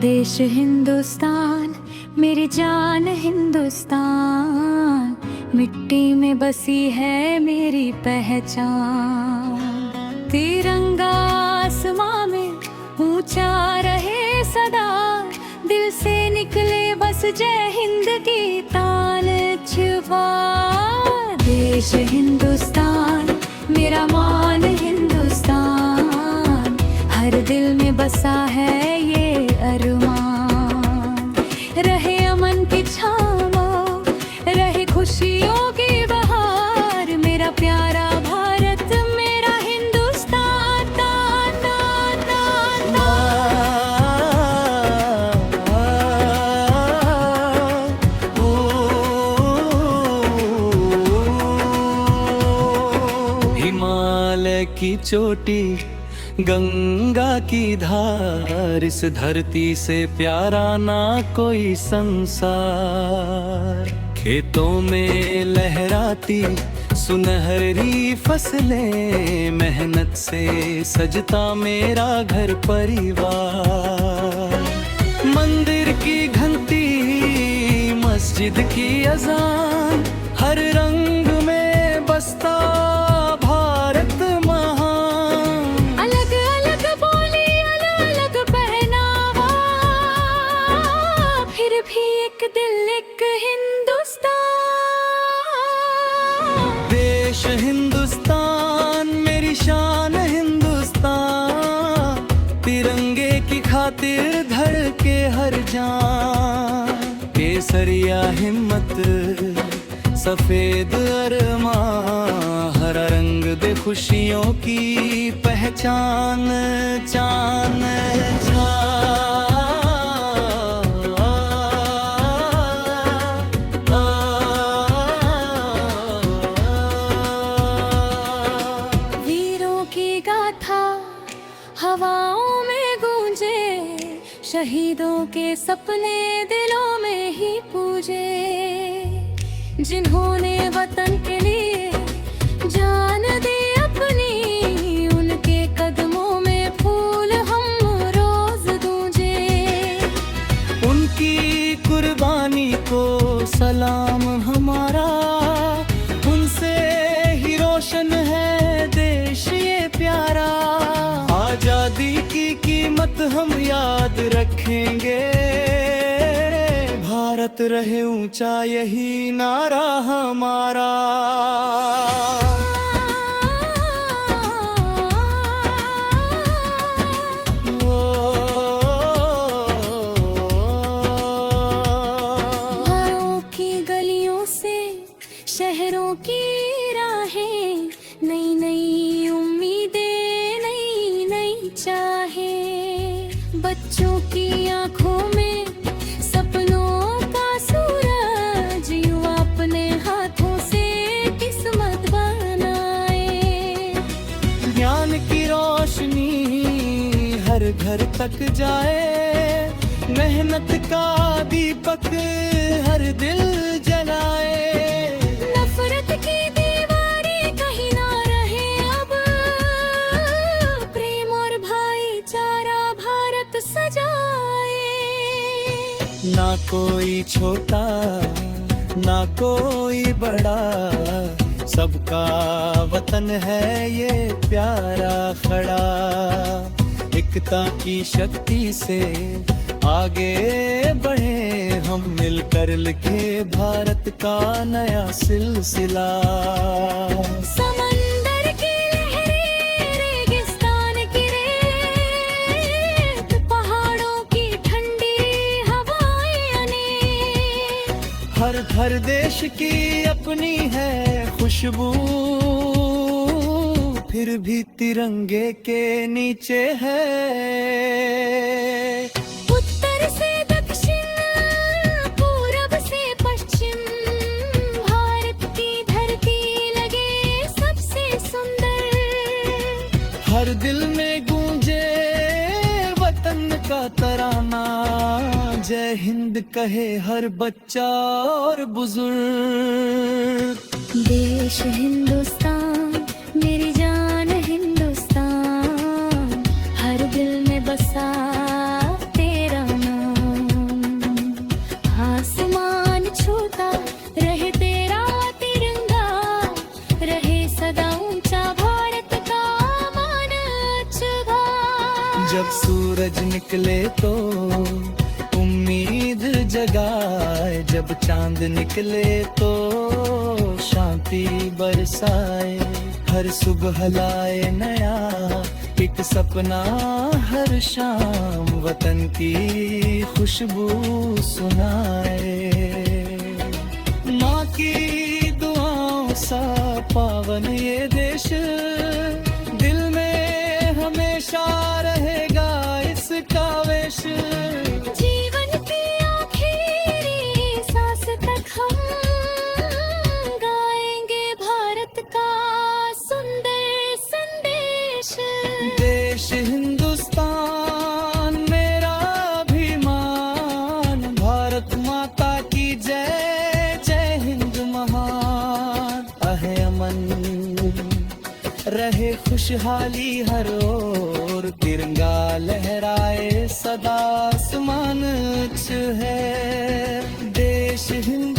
देश हिंदुस्तान, मेरी जान हिंदुस्तान, मिट्टी में बसी है मेरी पहचान। तिरंगा आसमां में ऊंचा रहे सदा, दिल से निकले बस जय हिंद की तान छुपा। देश हिंदुस्तान, मेरा मान हिंदुस्तान, हर दिल में बसा है ये अरमान। रहे अमन की छाँव, रहे खुशियों की बहार, मेरा प्यारा भारत, मेरा हिंदुस्तान। तान तान तान हिमालय की चोटी, गंगा की धार, इस धरती से प्यारा ना कोई संसार। खेतों में लहराती सुनहरी फसलें, मेहनत से सजता मेरा घर परिवार। मंदिर की घंटी, मस्जिद की अजान, हर रंग में बसता भारत महान। अलग अलग बोली, अलग अलग पहनावा, फिर भी एक दिल, एक हिंदुस्तान। देश हिंदुस्तान, मेरी शान हिंदुस्तान, तिरंगे की खातिर धड़के हर जान। केसरिया हिम्मत, सफेद अरमां, हरा रंग दे खुशियों की पहचान। चान वीरों की गाथा हवाओं में गूंजे, शहीदों के सपने दिलों में ही पूजे। जिन्होंने वतन के लिए जान दी अपनी, उनके कदमों में फूल हम रोज गूंजे। उनकी कुर्बानी को सलाम हमारा, उनसे ही रोशन है देश ये प्यारा। आजादी की कीमत हम याद रखेंगे, भारत रहे ऊंचा यही नारा हमारा। घरों की गलियों से शहरों की राहें, नई नई उम्मीदें, नई नई चाहे। बच्चों की आंखों में सपनों का सूरज, युवा अपने हाथों से किस्मत बनाए। ज्ञान की रोशनी हर घर तक जाए, मेहनत का दीपक हर दिल जलाए। नफरत की दीवारें कहीं ना रहे अब, प्रेम और भाईचारा भारत सजाए। ना कोई छोटा, ना कोई बड़ा, सबका वतन है ये प्यारा खड़ा। एकता की शक्ति से आगे बढ़े हम, मिलकर लिखे भारत का नया सिलसिला। समंदर की लहरें, रेगिस्तान की रेत, पहाड़ों की ठंडी हवाएं अनेक। हर देश की अपनी है खुशबू, फिर भी तिरंगे के नीचे है। उत्तर से दक्षिण, पूरब से पश्चिम, भारत की धरती लगे सबसे सुंदर। हर दिल में गूंजे वतन का तराना, जय हिंद कहे हर बच्चा और बुजुर्ग। देश हिंदुस्तान, मेरी जान हिंदुस्तान, हर दिल में बसा तेरा नाम। जब सूरज निकले तो उम्मीद जगाए, जब चांद निकले तो शांति बरसाए। हर सुबह लाए नया एक सपना, हर शाम वतन की खुशबू सुनाए। माँ की दुआओं सा पावन ये देश, दिल में हमेशा रहेगा इसका वेश। जीवन की आखिरी सांस तक हम गाएंगे भारत का सुंदर संदेश। देश हिंदुस्तान मेरा अभिमान, भारत माता की जय, जय हिंद महान। अहे अमन रहे खुशहाली हर ओर, तिरंगा लहराए सदा आसमान उच्च है। देश हिंद